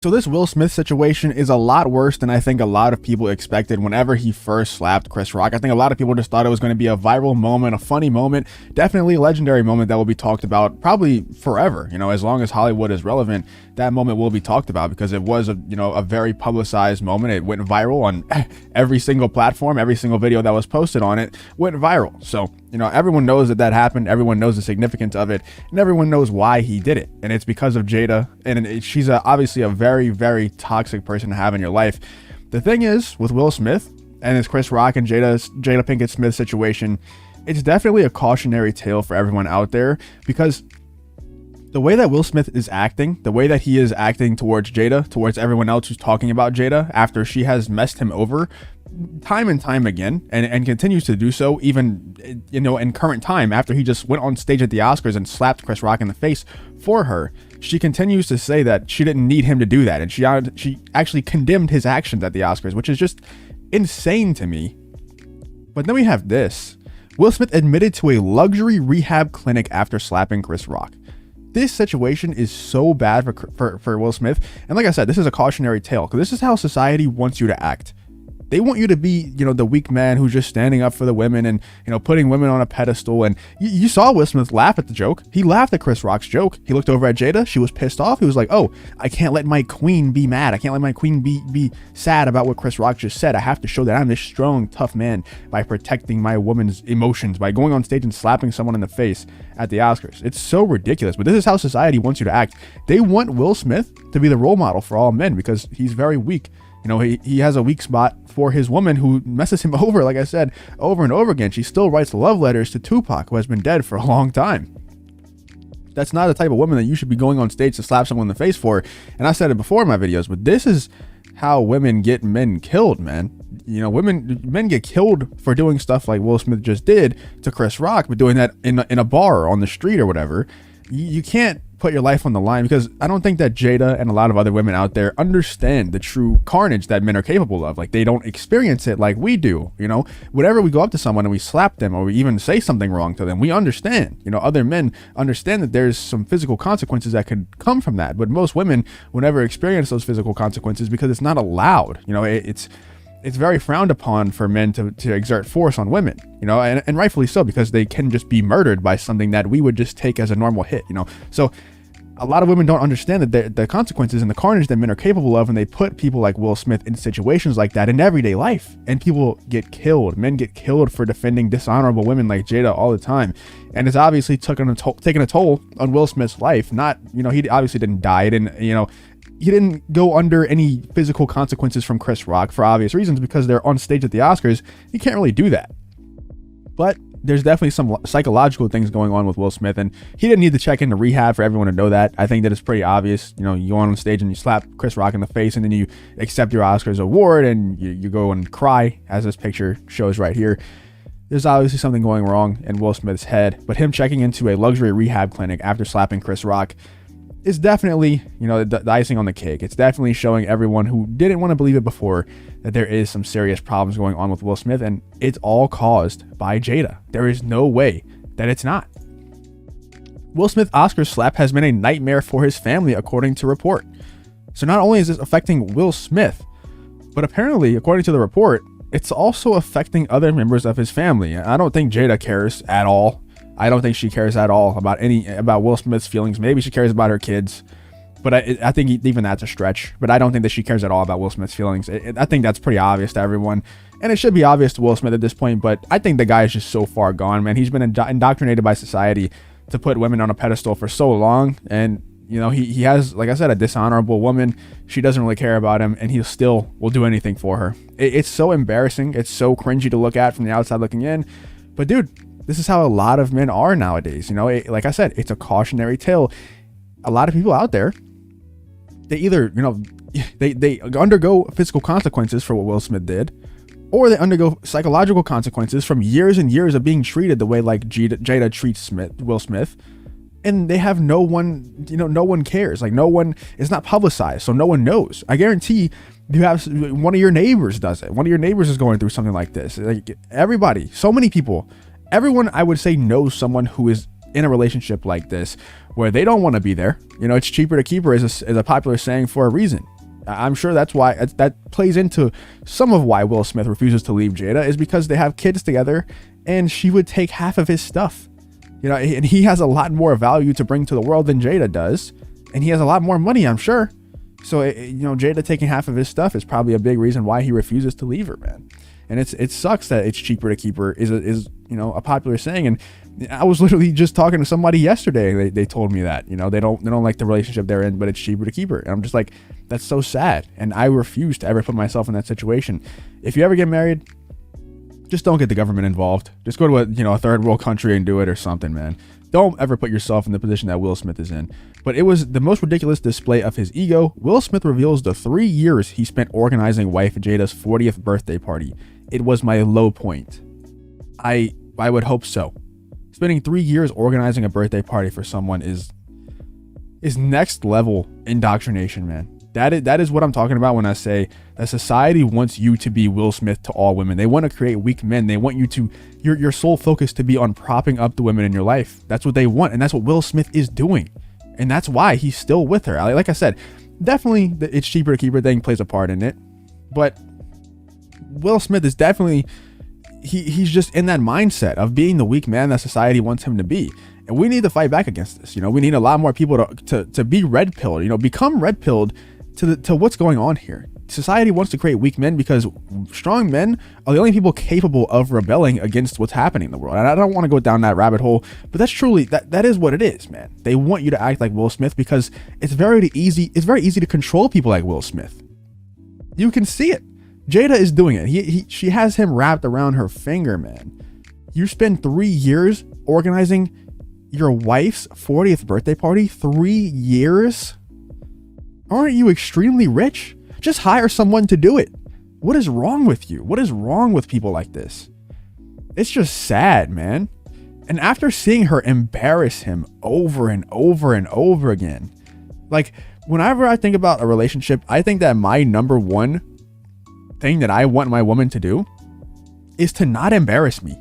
So this Will Smith situation is a lot worse than I think a lot of people expected whenever he first slapped Chris Rock. I think a lot of people just thought it was going to be a viral moment, a funny moment, definitely a legendary moment that will be talked about probably forever. As long as Hollywood is relevant, that moment will be talked about because it was a very publicized moment. It went viral on every single platform. Every single video that was posted on it went viral. So, everyone knows that happened. Everyone knows the significance of it, and everyone knows why he did it. And it's because of Jada, and she's obviously a very, very toxic person to have in your life. The thing is, with Will Smith and this Chris Rock and Jada Pinkett Smith situation, it's definitely a cautionary tale for everyone out there, because the way that Will Smith is acting, the way that he is acting towards Jada, towards everyone else who's talking about Jada after she has messed him over time and time again, and continues to do so even in current time, after he just went on stage at the Oscars and slapped Chris Rock in the face for her. She continues to say that she didn't need him to do that, and she actually condemned his actions at the Oscars, which is just insane to me. But then we have this. Will Smith admitted to a luxury rehab clinic after slapping Chris Rock. This situation is so bad for Will Smith, and like I said, this is a cautionary tale, because this is how society wants you to act. They want you to be, the weak man who's just standing up for the women and, putting women on a pedestal. And you saw Will Smith laugh at the joke. He laughed at Chris Rock's joke. He looked over at Jada. She was pissed off. He was like, oh, I can't let my queen be mad. I can't let my queen be sad about what Chris Rock just said. I have to show that I'm this strong, tough man by protecting my woman's emotions, by going on stage and slapping someone in the face at the Oscars. It's so ridiculous, but this is how society wants you to act. They want Will Smith to be the role model for all men because he's very weak. He has a weak spot for his woman who messes him over, like I said, over and over again. She still writes love letters to Tupac, who has been dead for a long time. That's not the type of woman that you should be going on stage to slap someone in the face for. And I said it before in my videos, but this is how women get men killed, man. Men get killed for doing stuff like Will Smith just did to Chris Rock, but doing that in a bar or on the street or whatever. You can't put your life on the line, because I don't think that Jada and a lot of other women out there understand the true carnage that men are capable of. Like, they don't experience it like we do. Whenever we go up to someone and we slap them, or we even say something wrong to them, we understand. Other men understand that there's some physical consequences that could come from that, but most women will never experience those physical consequences because it's not allowed. It's very frowned upon for men to exert force on women, and rightfully so, because they can just be murdered by something that we would just take as a normal hit, So a lot of women don't understand that the consequences and the carnage that men are capable of, and they put people like Will Smith in situations like that in everyday life, and people get killed. Men get killed for defending dishonorable women like Jada all the time, and it's obviously taken a toll on Will Smith's life. Not, he obviously didn't die, he didn't go under any physical consequences from Chris Rock for obvious reasons, because they're on stage at the Oscars. You can't really do that. But there's definitely some psychological things going on with Will Smith, and he didn't need to check into rehab for everyone to know that. I think that it's pretty obvious. You go on stage and you slap Chris Rock in the face, and then you accept your Oscars award, and you go and cry, as this picture shows right here. There's obviously something going wrong in Will Smith's head, but him checking into a luxury rehab clinic after slapping Chris Rock is definitely, the icing on the cake. It's definitely showing everyone who didn't want to believe it before that there is some serious problems going on with Will Smith, and it's all caused by Jada. There is no way that it's not. Will Smith's Oscar slap has been a nightmare for his family, according to report. So not only is this affecting Will Smith, but apparently, according to the report, it's also affecting other members of his family. I don't think Jada cares at all. I don't think she cares at all about Will Smith's feelings. Maybe she cares about her kids, but I think even that's a stretch. But I don't think that she cares at all about Will Smith's feelings. I think that's pretty obvious to everyone, and it should be obvious to Will Smith at this point. But I think the guy is just so far gone, man. He's been indoctrinated by society to put women on a pedestal for so long, and he has, like I said, a dishonorable woman. She doesn't really care about him, and he still will do anything for her. It's so embarrassing. It's so cringy to look at from the outside looking in. But dude, this is how a lot of men are nowadays. Like I said, it's a cautionary tale. A lot of people out there, they either, they undergo physical consequences for what Will Smith did, or they undergo psychological consequences from years and years of being treated the way like Jada treats Will Smith. And they have no one, no one cares. Like, no one, it's not publicized, so no one knows. I guarantee you have one of your neighbors does it. One of your neighbors is going through something like this. Like, everybody, so many people. Everyone, I would say, knows someone who is in a relationship like this where they don't want to be there. You know, it's cheaper to keep her is a popular saying for a reason. I'm sure that's why that plays into some of why Will Smith refuses to leave Jada, is because they have kids together and she would take half of his stuff. You know, and he has a lot more value to bring to the world than Jada does. And he has a lot more money, I'm sure. So, you know, Jada taking half of his stuff is probably a big reason why he refuses to leave her, man. And it sucks that it's cheaper to keep her is you know, a popular saying. And I was literally just talking to somebody yesterday. They told me that, you know, they don't like the relationship they're in, but it's cheaper to keep her. And I'm just like, that's so sad. And I refuse to ever put myself in that situation. If you ever get married, just don't get the government involved. Just go to a third world country and do it or something, man. Don't ever put yourself in the position that Will Smith is in. But it was the most ridiculous display of his ego. Will Smith reveals the 3 years he spent organizing wife Jada's 40th birthday party. It was my low point. I would hope so. Spending 3 years organizing a birthday party for someone is next level indoctrination, man. That is what I'm talking about when I say that society wants you to be Will Smith to all women. They want to create weak men. They want you to your sole focus to be on propping up the women in your life. That's what they want, and that's what Will Smith is doing, and that's why he's still with her. Like I said, definitely it's cheaper to keep her thing plays a part in it, but Will Smith is definitely he's just in that mindset of being the weak man that society wants him to be. And we need to fight back against this. You know, we need a lot more people to be red pilled, you know, become red pilled to what's going on here. Society wants to create weak men because strong men are the only people capable of rebelling against what's happening in the world. And I don't want to go down that rabbit hole, but that's truly, that is what it is, man. They want you to act like Will Smith because it's very easy to control people like Will Smith. You can see it. Jada is doing it. She has him wrapped around her finger, man. You spend 3 years organizing your wife's 40th birthday party. 3 years? Aren't you extremely rich? Just hire someone to do it. What is wrong with you? What is wrong with people like this? It's just sad, man. And after seeing her embarrass him over and over and over again, like whenever I think about a relationship, I think that my number one thing that I want my woman to do is to not embarrass me.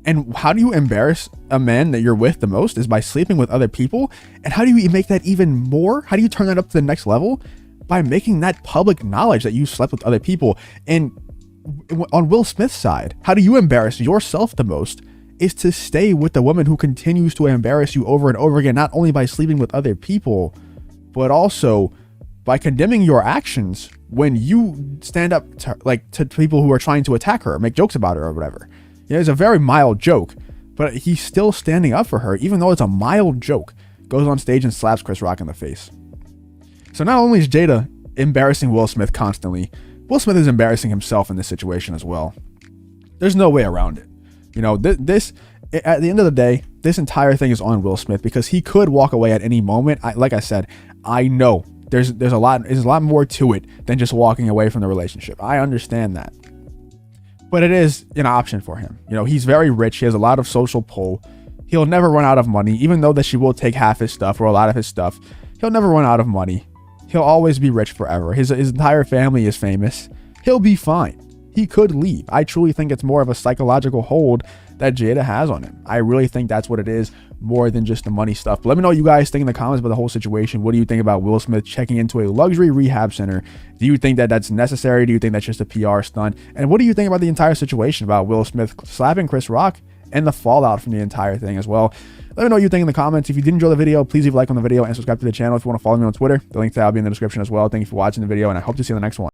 And how do you embarrass a man that you're with the most is by sleeping with other people. And how do you make that even more? How do you turn that up to the next level? By making that public knowledge that you slept with other people. And on Will Smith's side, how do you embarrass yourself the most is to stay with the woman who continues to embarrass you over and over again, not only by sleeping with other people, but also by condemning your actions when you stand up to people who are trying to attack her or make jokes about her or whatever. You know, it's a very mild joke, but he's still standing up for her, even though it's a mild joke. Goes on stage and slaps Chris Rock in the face. So not only is Jada embarrassing Will Smith constantly, Will Smith is embarrassing himself in this situation as well. There's no way around it. You know, this at the end of the day, this entire thing is on Will Smith because he could walk away at any moment. Like I said, I know there's a lot more to it than just walking away from the relationship. I understand that. But it is an option for him. You know, he's very rich. He has a lot of social pull. He'll never run out of money, even though that she will take half his stuff or a lot of his stuff. He'll never run out of money. He'll always be rich forever. His entire family is famous. He'll be fine. He could leave. I truly think it's more of a psychological hold that Jada has on him. I really think that's what it is, more than just the money stuff. But let me know what you guys think in the comments about the whole situation. What do you think about Will Smith checking into a luxury rehab center? Do you think that that's necessary? Do you think that's just a PR stunt? And what do you think about the entire situation about Will Smith slapping Chris Rock and the fallout from the entire thing as well? Let me know what you think in the comments. If you did enjoy the video, please leave a like on the video and subscribe to the channel. If you want to follow me on Twitter, the link to that will be in the description as well. Thank you for watching the video, and I hope to see you in the next one.